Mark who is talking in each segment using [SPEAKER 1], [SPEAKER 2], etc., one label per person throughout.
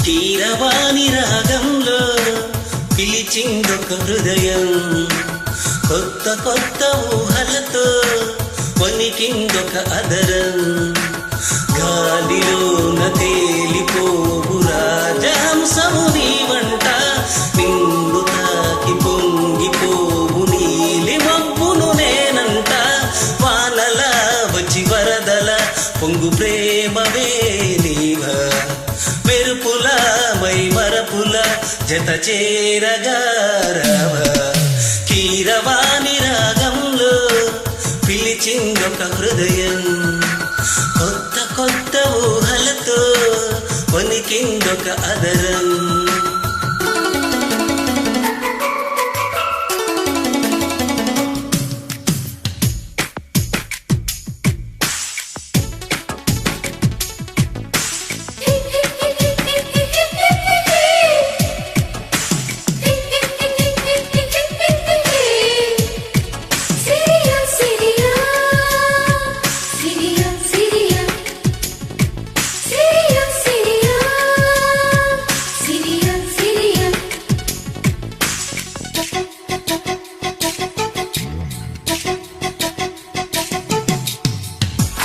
[SPEAKER 1] కీరవాణి రాగంలో పిలిచిందొక హృదయం, కొత్త కొత్త ఊహలతో వణికిందొక అదరం. గాలిలోన తేలిపోవు రాజహంసము నీ వంట, నిన్ను తాకి పొంగిపోవు నీలి మబ్బును నేనంట. వానలా వచ్చి వరదల పొంగు ప్రేమవే నీవా, మెరుపుల మై మరపుల జత చేరగా రావా. కీరవాణి రాగంలో పిలిచిందొక హృదయం, కొత్త కొత్త ఊహలతో వణికిందొక అదరం.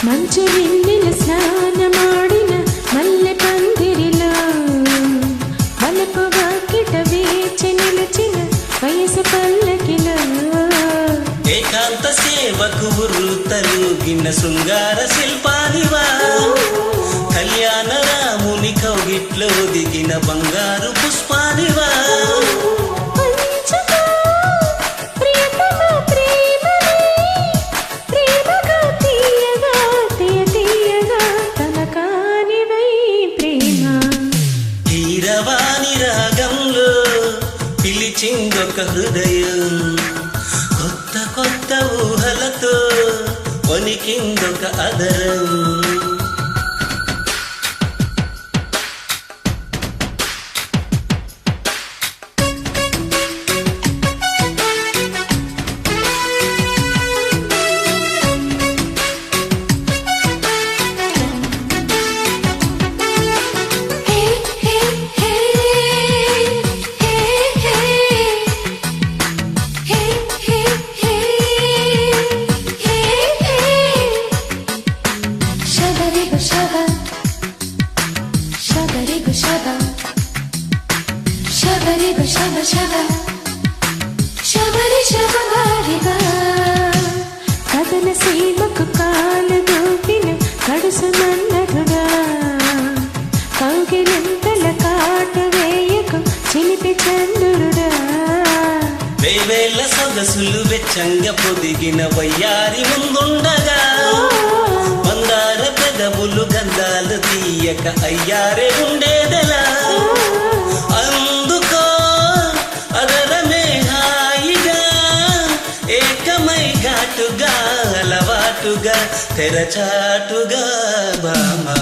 [SPEAKER 2] మంచు వెన్నెల స్నానమాడిన మల్లె పందిరిలో, వలపు వాకిట వేచి నిలిచిన వయసు పల్లకిలో.
[SPEAKER 1] ఏకాంత సేవకు వృత్తలుగిన శృంగార శిల్పానివా, కళ్యాణ రాముని కౌగిట్లో దిగిన బంగారు పుష్పానివా. కీరవాణి రాగంలో పిలిచిందొక హృదయం, కొత్త కొత్త ఊహలతో వణికిందొక అదరం.
[SPEAKER 2] కథన సీమకు కాలు దూపిన కడుసు మన్నదుడా, కౌగిలింతల కాటు వేయకు చిలిపి చంద్రుడా.
[SPEAKER 1] వేవేళ్ల సొగసులు వెచ్చంగా పొదిగిన వయ్యారి ముందుండగా, మందార పెదవులు గంధాలు తీయక అయ్యారే ఉండేదెలా. అందుకో అదరమే హాయిగా, ఏకమై ఘాటుగా అలవాటుగా తెరచాటుగా బామా.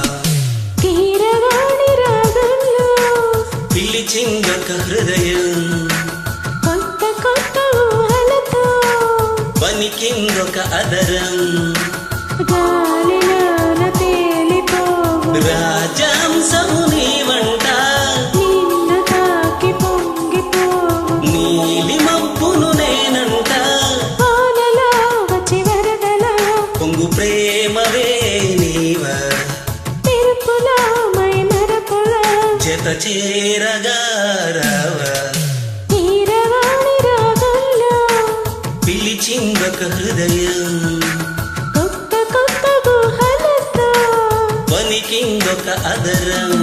[SPEAKER 2] కీరవాణి రాగంలో
[SPEAKER 1] పిలిచిందొక హృదయం,
[SPEAKER 2] కొత్త కొత్త ఊహలతో
[SPEAKER 1] వణికిందొక అదరం.
[SPEAKER 2] గాలిలోన తేలిపోవు
[SPEAKER 1] రాజహంసము నీ వంట,
[SPEAKER 2] నిన్ను తాకి పొంగిపోవు
[SPEAKER 1] నీలి మబ్బును నేనంట.
[SPEAKER 2] వానలో వచ్చి వరదలా
[SPEAKER 1] పొంగు ప్రేమవే నీవా,
[SPEAKER 2] మెరుపులా మై మరపులా
[SPEAKER 1] జత చేరగా రావా.
[SPEAKER 2] కీరవాణి రాగంలో
[SPEAKER 1] పిలిచిందొక హృదయం,
[SPEAKER 2] కొత్త కొత్త ఊహలతో
[SPEAKER 1] వణికిందొక అదరం.